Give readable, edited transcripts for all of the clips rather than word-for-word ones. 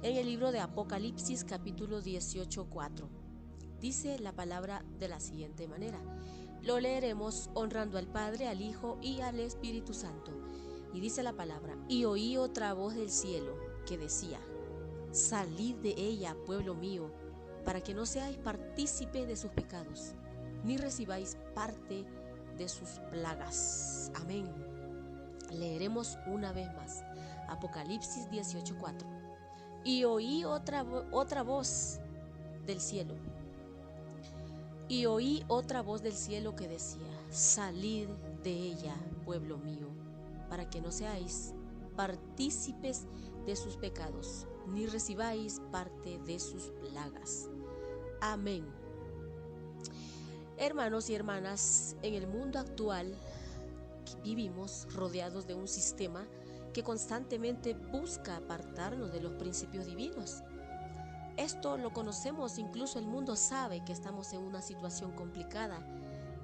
en el libro de Apocalipsis capítulo 18:4. Dice la palabra de la siguiente manera. Lo leeremos honrando al Padre, al Hijo y al Espíritu Santo. Y dice la palabra: y oí otra voz del cielo que decía: salid de ella, pueblo mío, para que no seáis partícipes de sus pecados, ni recibáis parte de sus plagas. Amén. Leeremos una vez más. Apocalipsis 18:4. Y oí otra voz del cielo. Y oí otra voz del cielo que decía: salid de ella, pueblo mío, para que no seáis partícipes de sus pecados, ni recibáis parte de sus plagas. Amén. Hermanos y hermanas, en el mundo actual vivimos rodeados de un sistema que constantemente busca apartarnos de los principios divinos. Esto lo conocemos, incluso el mundo sabe que estamos en una situación complicada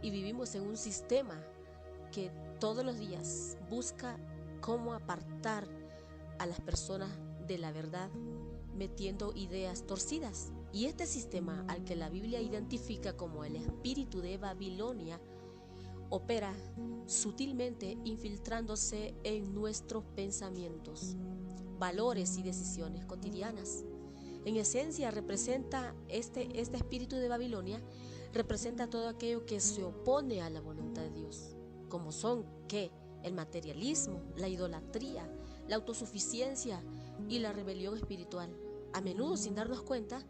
y vivimos en un sistema que todos los días busca cómo apartar a las personas de la verdad, metiendo ideas torcidas. Y este sistema, al que la Biblia identifica como el espíritu de Babilonia, opera sutilmente infiltrándose en nuestros pensamientos, valores y decisiones cotidianas. En esencia representa este espíritu de Babilonia, representa todo aquello que se opone a la voluntad de Dios, como son ¿qué? El materialismo, la idolatría, la autosuficiencia y la rebelión espiritual. A menudo, sin darnos cuenta,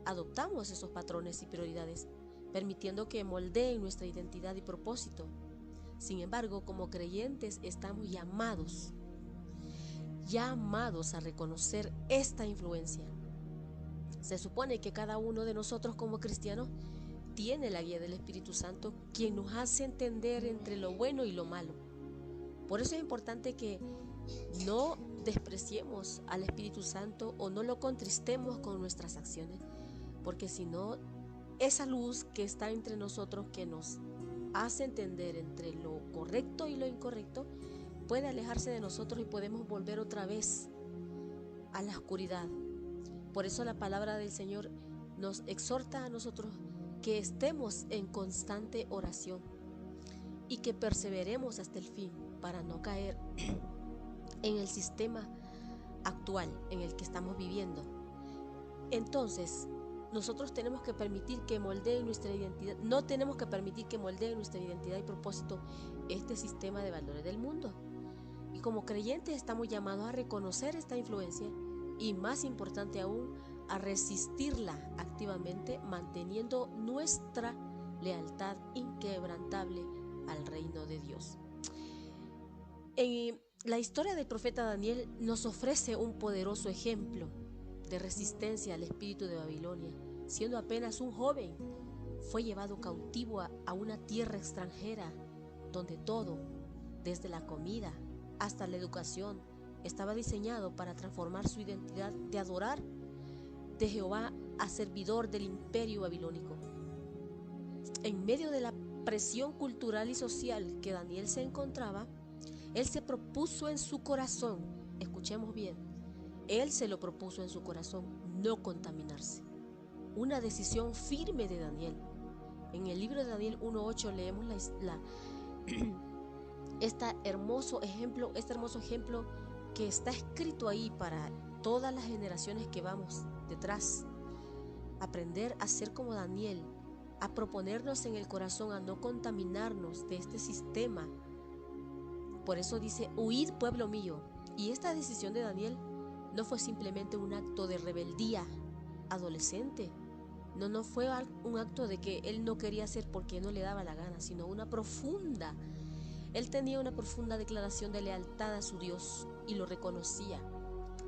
adoptamos esos patrones y prioridades, permitiendo que moldeen nuestra identidad y propósito. Sin embargo, como creyentes estamos llamados a reconocer esta influencia. Se supone que cada uno de nosotros como cristianos tiene la guía del Espíritu Santo, quien nos hace entender entre lo bueno y lo malo. Por eso es importante que no despreciemos al Espíritu Santo o no lo contristemos con nuestras acciones, porque si no, esa luz que está entre nosotros, que nos hace entender entre lo correcto y lo incorrecto, puede alejarse de nosotros y podemos volver otra vez a la oscuridad. Por eso la palabra del Señor nos exhorta a nosotros que estemos en constante oración y que perseveremos hasta el fin para no caer en el sistema actual en el que estamos viviendo. Entonces, nosotros tenemos que permitir que moldee nuestra identidad, no tenemos que permitir que moldee nuestra identidad y propósito este sistema de valores del mundo. Y como creyentes estamos llamados a reconocer esta influencia y, más importante aún, a resistirla activamente, manteniendo nuestra lealtad inquebrantable al reino de Dios. En la historia del profeta Daniel nos ofrece un poderoso ejemplo de resistencia al espíritu de Babilonia. Siendo apenas un joven, fue llevado cautivo a una tierra extranjera, donde todo, desde la comida hasta la educación, estaba diseñado para transformar su identidad de adorar de Jehová a servidor del imperio babilónico. En medio de la presión cultural y social que Daniel se encontraba, él se propuso en su corazón, escuchemos bien, él se lo propuso en su corazón, no contaminarse. Una decisión firme de Daniel. En el libro de Daniel 1:8 leemos este hermoso ejemplo que está escrito ahí para todas las generaciones que vamos detrás. Aprender a ser como Daniel, a proponernos en el corazón a no contaminarnos de este sistema. Por eso dice: huid, pueblo mío. Y esta decisión de Daniel no fue simplemente un acto de rebeldía adolescente. No fue un acto de que él no quería hacer porque no le daba la gana, sino él tenía una profunda declaración de lealtad a su Dios y lo reconocía.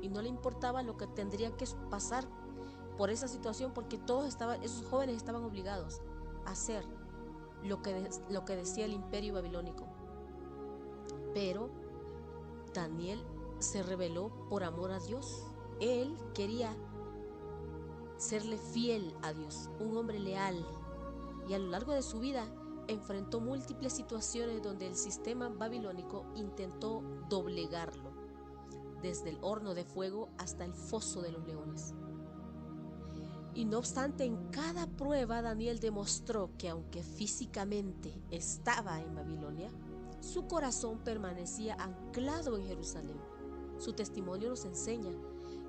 Y no le importaba lo que tendría que pasar por esa situación, porque esos jóvenes estaban obligados a hacer lo que decía el imperio babilónico. Pero Daniel se rebeló por amor a Dios. Él quería serle fiel a Dios, un hombre leal, y a lo largo de su vida enfrentó múltiples situaciones donde el sistema babilónico intentó doblegarlo. desde el horno de fuego hasta el foso de los leones. Y no obstante, en cada prueba Daniel demostró que aunque físicamente estaba en Babilonia, su corazón permanecía anclado en Jerusalén. Su testimonio nos enseña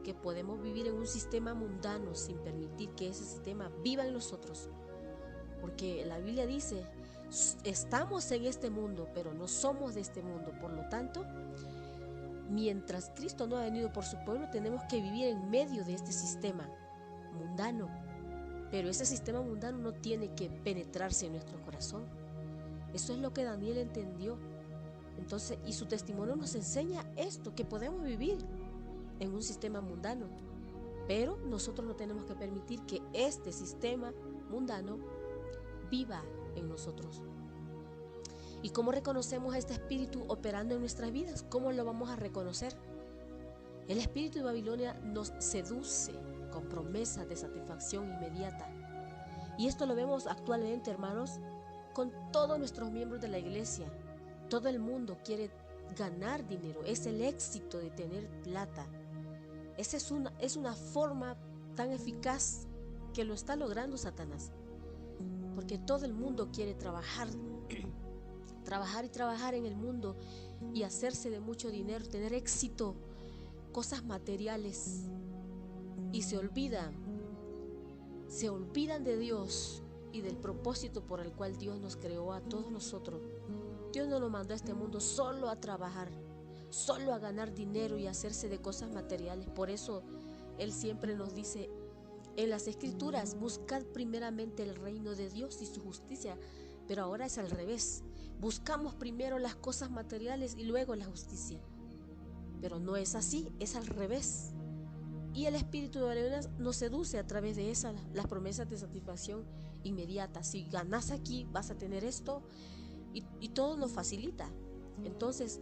que podemos vivir en un sistema mundano sin permitir que ese sistema viva en nosotros. Porque la Biblia dice, estamos en este mundo, pero no somos de este mundo. Por lo tanto, mientras Cristo no ha venido por su pueblo, tenemos que vivir en medio de este sistema mundano. Pero ese sistema mundano no tiene que penetrarse en nuestro corazón. Eso es lo que Daniel entendió. Entonces, y su testimonio nos enseña esto, que podemos vivir en un sistema mundano, pero nosotros no tenemos que permitir que este sistema mundano viva en nosotros. ¿Y cómo reconocemos a este espíritu operando en nuestras vidas? ¿Cómo lo vamos a reconocer? El espíritu de Babilonia nos seduce con promesas de satisfacción inmediata. Y esto lo vemos actualmente, hermanos, con todos nuestros miembros de la iglesia. Todo el mundo quiere ganar dinero, es el éxito de tener plata. Esa es una forma tan eficaz que lo está logrando Satanás. Porque todo el mundo quiere trabajar y trabajar en el mundo y hacerse de mucho dinero, tener éxito, cosas materiales. Y se olvidan de Dios y del propósito por el cual Dios nos creó a todos nosotros. Dios no nos mandó a este mundo solo a trabajar, solo a ganar dinero y hacerse de cosas materiales. Por eso Él siempre nos dice en las Escrituras, buscad primeramente el reino de Dios y su justicia. Pero ahora es al revés. Buscamos primero las cosas materiales y luego la justicia. Pero no es así, es al revés. Y el espíritu de Babilonia nos seduce a través de esas, las promesas de satisfacción inmediata. Si ganas aquí, vas a tener esto, y todo nos facilita. Entonces,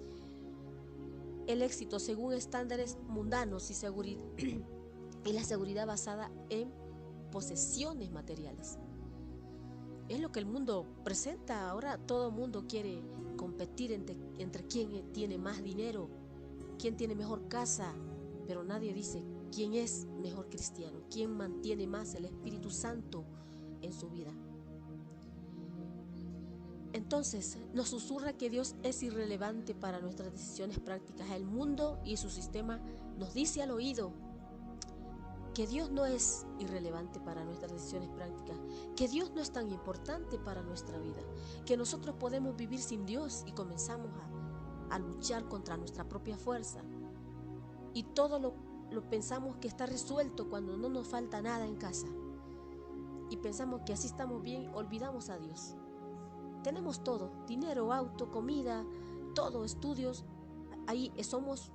el éxito según estándares mundanos y la seguridad basada en posesiones materiales. Es lo que el mundo presenta. Ahora todo el mundo quiere competir entre quién tiene más dinero, quién tiene mejor casa, pero nadie dice quién es mejor cristiano, quién mantiene más el Espíritu Santo en su vida. Entonces nos susurra que Dios es irrelevante para nuestras decisiones prácticas. El mundo y su sistema nos dice al oído que Dios no es irrelevante para nuestras decisiones prácticas, que Dios no es tan importante para nuestra vida, que nosotros podemos vivir sin Dios y comenzamos a luchar contra nuestra propia fuerza. Y todo lo pensamos que está resuelto cuando no nos falta nada en casa. Y pensamos que así estamos bien, olvidamos a Dios. Tenemos todo, dinero, auto, comida, todo, estudios. Ahí somos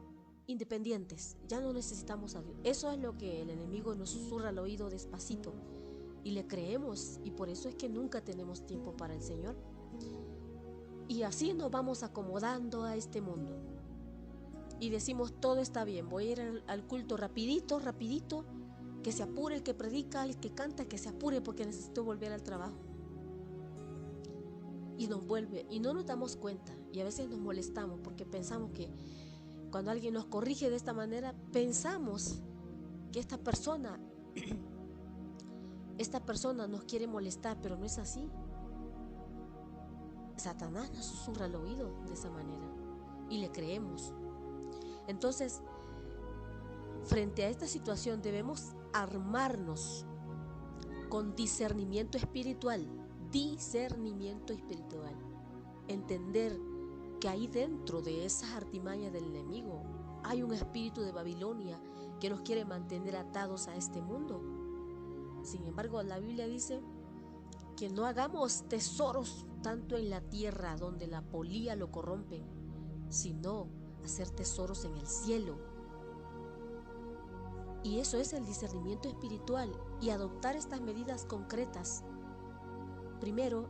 independientes, ya no necesitamos a Dios. Eso es lo que el enemigo nos susurra al oído despacito y le creemos, y por eso es que nunca tenemos tiempo para el Señor. Y así nos vamos acomodando a este mundo y decimos todo está bien, voy a ir al culto rapidito, que se apure el que predica, el que canta, que se apure porque necesito volver al trabajo. Y nos vuelve, y no nos damos cuenta, y a veces nos molestamos porque pensamos que cuando alguien nos corrige de esta manera, pensamos que esta persona nos quiere molestar, pero no es así. Satanás nos susurra al oído de esa manera y le creemos. Entonces, frente a esta situación debemos armarnos con discernimiento espiritual, entender que ahí dentro de esas artimañas del enemigo hay un espíritu de Babilonia que nos quiere mantener atados a este mundo. Sin embargo, la Biblia dice que no hagamos tesoros tanto en la tierra donde la polía lo corrompen, sino hacer tesoros en el cielo. Y eso es el discernimiento espiritual y adoptar estas medidas concretas. Primero,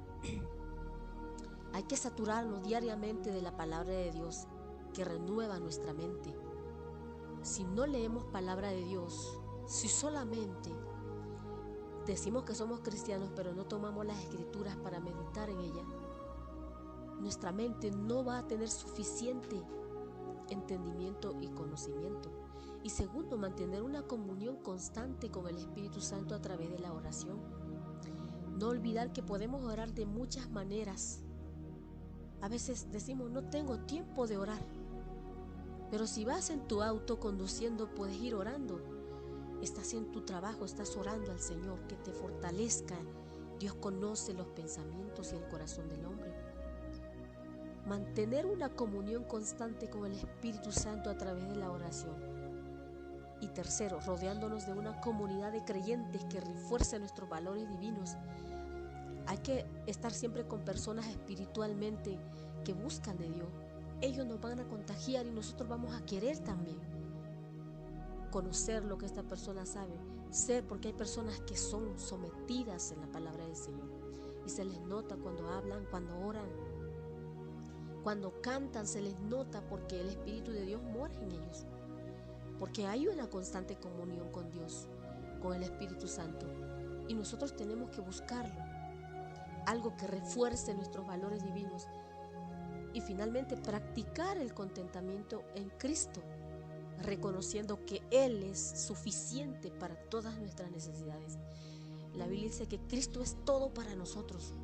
hay que saturarnos diariamente de la palabra de Dios que renueva nuestra mente. Si no leemos palabra de Dios, si solamente decimos que somos cristianos pero no tomamos las escrituras para meditar en ellas, nuestra mente no va a tener suficiente entendimiento y conocimiento. Y segundo, mantener una comunión constante con el Espíritu Santo a través de la oración. No olvidar que podemos orar de muchas maneras. A veces decimos, no tengo tiempo de orar. Pero si vas en tu auto conduciendo, puedes ir orando. Estás en tu trabajo, estás orando al Señor, que te fortalezca. Dios conoce los pensamientos y el corazón del hombre. Mantener una comunión constante con el Espíritu Santo a través de la oración. Y tercero, rodeándonos de una comunidad de creyentes que refuerce nuestros valores divinos. Hay que estar siempre con personas espiritualmente que buscan de Dios. Ellos nos van a contagiar y nosotros vamos a querer también conocer lo que esta persona sabe, ser, porque hay personas que son sometidas en la palabra del Señor y se les nota cuando hablan, cuando oran, cuando cantan, se les nota porque el Espíritu de Dios mora en ellos, porque hay una constante comunión con Dios, con el Espíritu Santo, y nosotros tenemos que buscarlo, algo que refuerce nuestros valores divinos. Y finalmente, practicar el contentamiento en Cristo, reconociendo que Él es suficiente para todas nuestras necesidades. La Biblia dice que Cristo es todo para nosotros.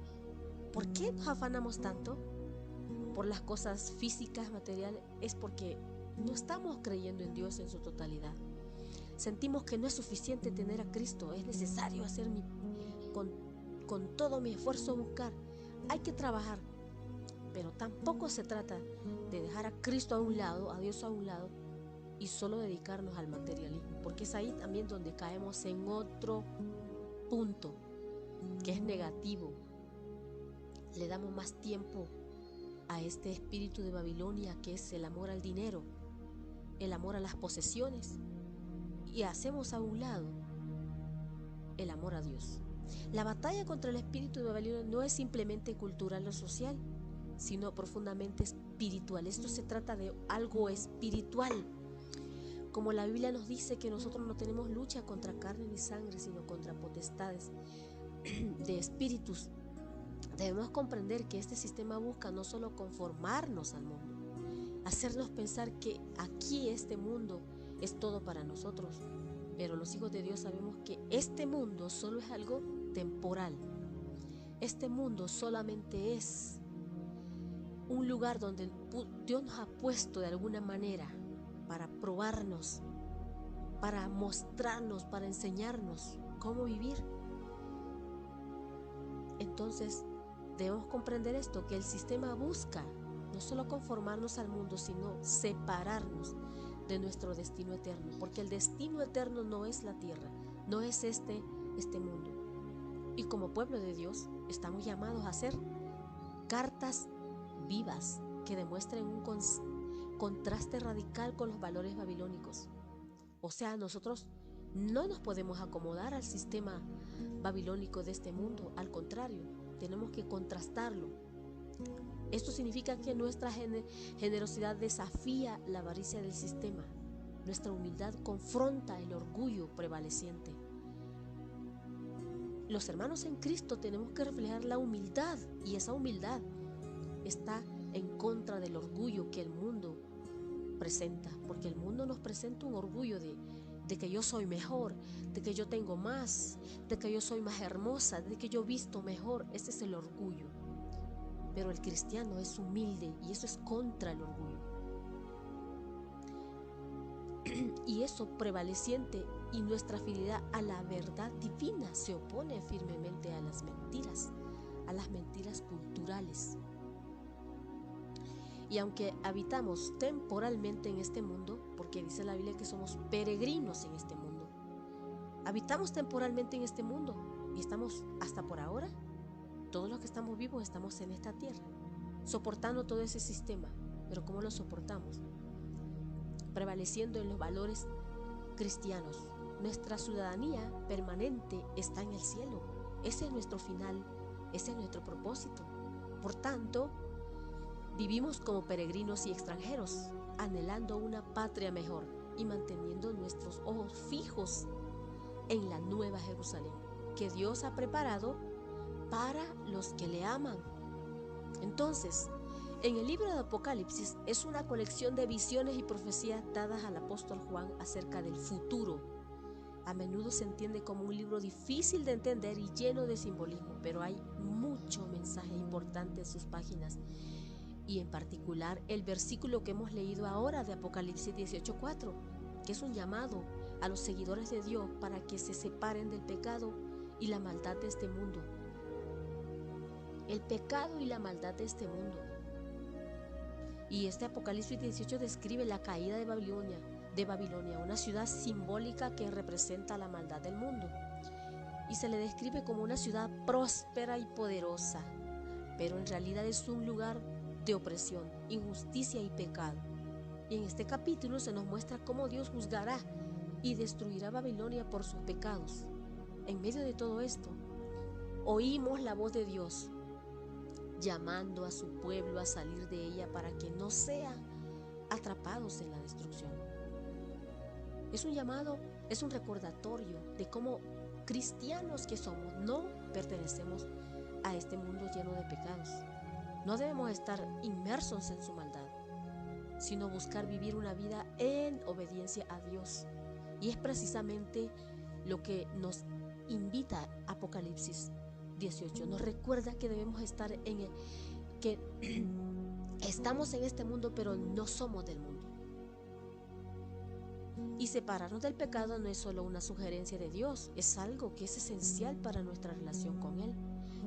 ¿Por qué nos afanamos tanto por las cosas físicas, materiales? Es porque no estamos creyendo en Dios en su totalidad. Sentimos que no es suficiente tener a Cristo, es necesario hacer con todo mi esfuerzo buscar. Hay que trabajar. Pero tampoco se trata de dejar a Cristo a un lado, a Dios a un lado, y solo dedicarnos al materialismo, porque es ahí también donde caemos en otro punto que es negativo. Le damos más tiempo a este espíritu de Babilonia, que es el amor al dinero, el amor a las posesiones, y hacemos a un lado el amor a Dios. La batalla contra el espíritu de Babilonia no es simplemente cultural o social, sino profundamente espiritual. Esto se trata de algo espiritual. Como la Biblia nos dice que nosotros no tenemos lucha contra carne ni sangre, sino contra potestades de espíritus. Debemos comprender que este sistema busca no solo conformarnos al mundo, hacernos pensar que aquí este mundo es todo para nosotros, pero los hijos de Dios sabemos que este mundo solo es algo temporal. Este mundo solamente es un lugar donde Dios nos ha puesto de alguna manera para probarnos, para mostrarnos, para enseñarnos cómo vivir. Entonces debemos comprender esto, que el sistema busca no solo conformarnos al mundo, sino separarnos de nuestro destino eterno, porque el destino eterno no es la tierra, no es este mundo. Y como pueblo de Dios estamos llamados a ser cartas vivas que demuestren un contraste radical con los valores babilónicos. O sea, nosotros no nos podemos acomodar al sistema babilónico de este mundo, al contrario, tenemos que contrastarlo. Esto significa que nuestra generosidad desafía la avaricia del sistema, nuestra humildad confronta el orgullo prevaleciente. Los hermanos en Cristo tenemos que reflejar la humildad, y esa humildad está en contra del orgullo que el mundo presenta, porque el mundo nos presenta un orgullo de que yo soy mejor, de que yo tengo más, de que yo soy más hermosa, de que yo visto mejor. Ese es el orgullo. Pero el cristiano es humilde y eso es contra el orgullo. Y eso prevaleciente y nuestra fidelidad a la verdad divina se opone firmemente a las mentiras culturales. Y aunque habitamos temporalmente en este mundo, porque dice la Biblia que somos peregrinos en este mundo, habitamos temporalmente en este mundo y estamos hasta por ahora, todos los que estamos vivos estamos en esta tierra, soportando todo ese sistema. Pero ¿cómo lo soportamos? Prevaleciendo en los valores cristianos. Nuestra ciudadanía permanente está en el cielo. Ese es nuestro final, ese es nuestro propósito. Por tanto, vivimos como peregrinos y extranjeros, anhelando una patria mejor y manteniendo nuestros ojos fijos en la nueva Jerusalén, que Dios ha preparado para los que le aman. Entonces, En el libro de Apocalipsis es una colección de visiones y profecías dadas al apóstol Juan acerca del futuro. A menudo se entiende como un libro difícil de entender y lleno de simbolismo, pero hay mucho mensaje importante en sus páginas. Y en particular el versículo que hemos leído ahora de Apocalipsis 18:4, que es un llamado a los seguidores de Dios para que se separen del pecado y la maldad de este mundo. El pecado y la maldad de este mundo. Y este Apocalipsis 18 describe la caída de Babilonia, una ciudad simbólica que representa la maldad del mundo. Y se le describe como una ciudad próspera y poderosa, pero en realidad es un lugar de opresión, injusticia y pecado. Y en este capítulo se nos muestra cómo Dios juzgará y destruirá Babilonia por sus pecados. En medio de todo esto, oímos la voz de Dios llamando a su pueblo a salir de ella para que no sean atrapados en la destrucción. Es un llamado, es un recordatorio de cómo cristianos que somos no pertenecemos a este mundo lleno de pecados. No debemos estar inmersos en su maldad, sino buscar vivir una vida en obediencia a Dios. Y es precisamente lo que nos invita Apocalipsis 18. Nos recuerda que debemos estar que estamos en este mundo, pero no somos del mundo. Y separarnos del pecado no es solo una sugerencia de Dios, es algo que es esencial para nuestra relación con Él.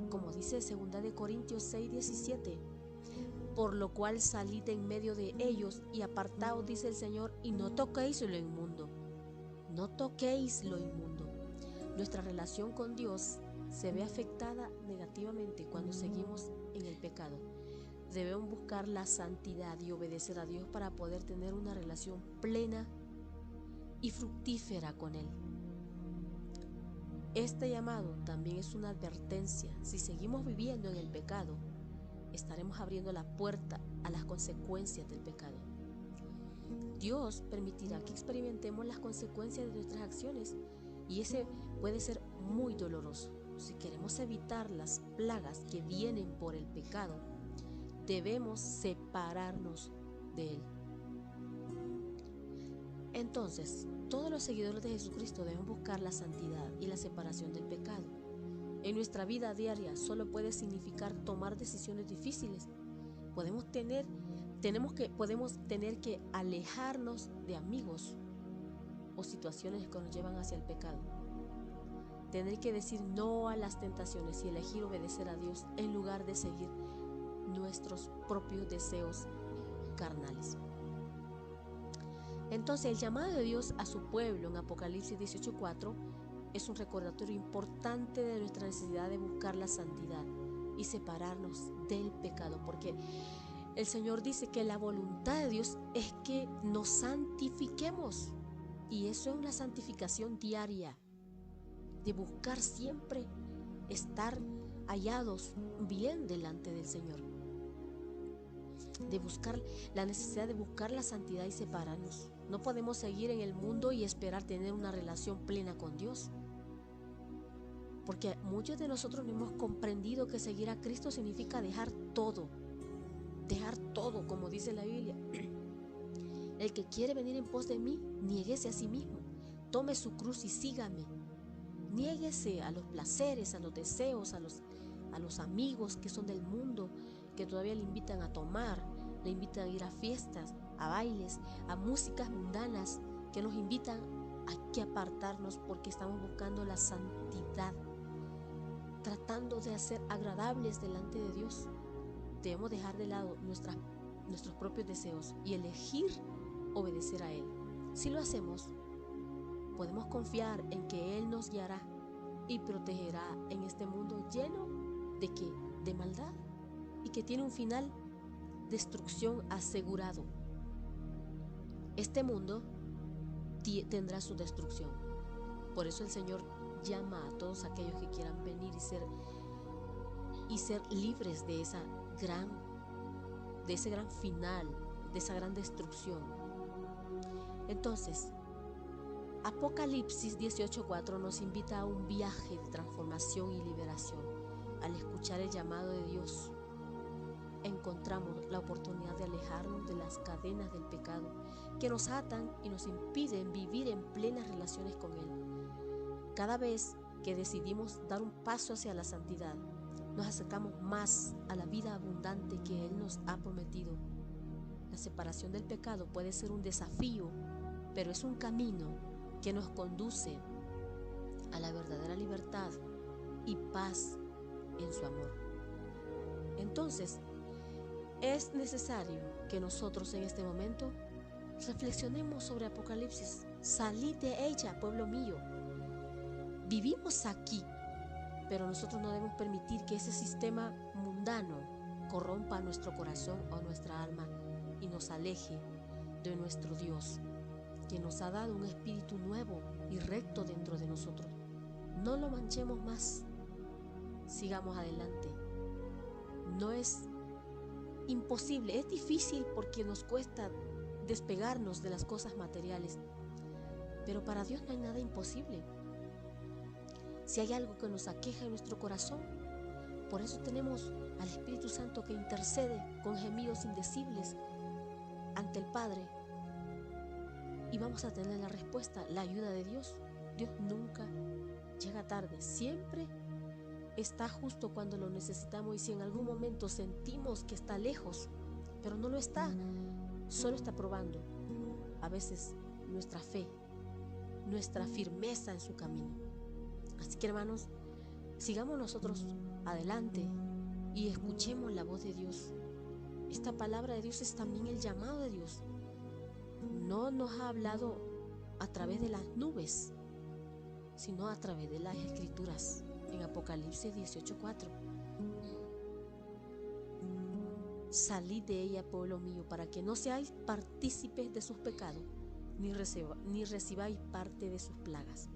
Como dice 2 de Corintios 6:17, por lo cual salid en medio de ellos y apartaos, dice el Señor, y no toquéis lo inmundo. No toquéis lo inmundo. Nuestra relación con Dios se ve afectada negativamente cuando seguimos en el pecado. Debemos buscar la santidad y obedecer a Dios para poder tener una relación plena y fructífera con Él. Este llamado también es una advertencia. Si seguimos viviendo en el pecado, estaremos abriendo la puerta a las consecuencias del pecado. Dios permitirá que experimentemos las consecuencias de nuestras acciones y ese puede ser muy doloroso. Si queremos evitar las plagas que vienen por el pecado, debemos separarnos de él. Entonces, todos los seguidores de Jesucristo deben buscar la santidad y la separación del pecado. En nuestra vida diaria solo puede significar tomar decisiones difíciles. Podemos tener que alejarnos de amigos o situaciones que nos llevan hacia el pecado. Tener que decir no a las tentaciones y elegir obedecer a Dios en lugar de seguir nuestros propios deseos carnales. Entonces, el llamado de Dios a su pueblo en Apocalipsis 18:4 es un recordatorio importante de nuestra necesidad de buscar la santidad y separarnos del pecado, porque el Señor dice que la voluntad de Dios es que nos santifiquemos, y eso es una santificación diaria, de buscar siempre estar hallados bien delante del Señor, de buscar la necesidad de buscar la santidad y separarnos. No podemos seguir en el mundo y esperar tener una relación plena con Dios, porque muchos de nosotros no hemos comprendido que seguir a Cristo significa dejar todo, como dice la Biblia. El que quiere venir en pos de mí, niéguese a sí mismo, tome su cruz y sígame. Niéguese a los placeres, a los deseos, a los amigos que son del mundo, que todavía le invitan a tomar, le invitan a ir a fiestas, a bailes, a músicas mundanas, que nos invitan a que apartarnos porque estamos buscando la santidad, tratando de ser agradables delante de Dios. Debemos dejar de lado nuestros propios deseos y elegir obedecer a Él. Si lo hacemos, podemos confiar en que Él nos guiará y protegerá en este mundo lleno de maldad y que tiene un final, destrucción asegurado. Este mundo tendrá su destrucción. Por eso el Señor llama a todos aquellos que quieran venir y ser libres de ese gran final, de esa gran destrucción. Entonces, Apocalipsis 18:4 nos invita a un viaje de transformación y liberación al escuchar el llamado de Dios encontramos la oportunidad de alejarnos de las cadenas del pecado que nos atan y nos impiden vivir en plenas relaciones con Él. Cada vez que decidimos dar un paso hacia la santidad, nos acercamos más a la vida abundante que Él nos ha prometido. La separación del pecado puede ser un desafío, pero es un camino que nos conduce a la verdadera libertad y paz en su amor. Entonces, es necesario que nosotros en este momento reflexionemos sobre Apocalipsis. Salid de ella, pueblo mío. Vivimos aquí, pero nosotros no debemos permitir que ese sistema mundano corrompa nuestro corazón o nuestra alma y nos aleje de nuestro Dios, que nos ha dado un espíritu nuevo y recto dentro de nosotros. No lo manchemos más. Sigamos adelante. No es imposible, es difícil porque nos cuesta despegarnos de las cosas materiales, pero para Dios no hay nada imposible. Si hay algo que nos aqueja en nuestro corazón, por eso tenemos al Espíritu Santo que intercede con gemidos indecibles ante el Padre, y vamos a tener la respuesta, la ayuda de Dios. Dios nunca llega tarde, siempre está justo cuando lo necesitamos, y si en algún momento sentimos que está lejos, pero no lo está, solo está probando a veces nuestra fe, nuestra firmeza en su camino. Así que, hermanos, sigamos nosotros adelante y escuchemos la voz de Dios. Esta palabra de Dios es también el llamado de Dios. No nos ha hablado a través de las nubes, sino a través de las Escrituras. En Apocalipsis 18:4. Salid de ella, pueblo mío, para que no seáis partícipes de sus pecados, ni recibáis parte de sus plagas.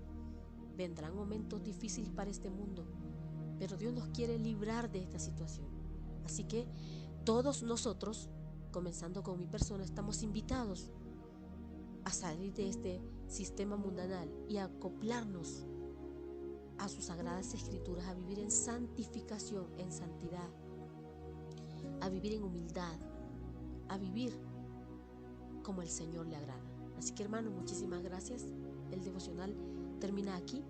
Vendrán momentos difíciles para este mundo, pero Dios nos quiere librar de esta situación. Así que todos nosotros, comenzando con mi persona, estamos invitados a salir de este sistema mundanal y a acoplarnos a sus sagradas escrituras, a vivir en santificación, en santidad, a vivir en humildad, a vivir como el Señor le agrada. Así que, hermanos, muchísimas gracias. El devocional termina aquí.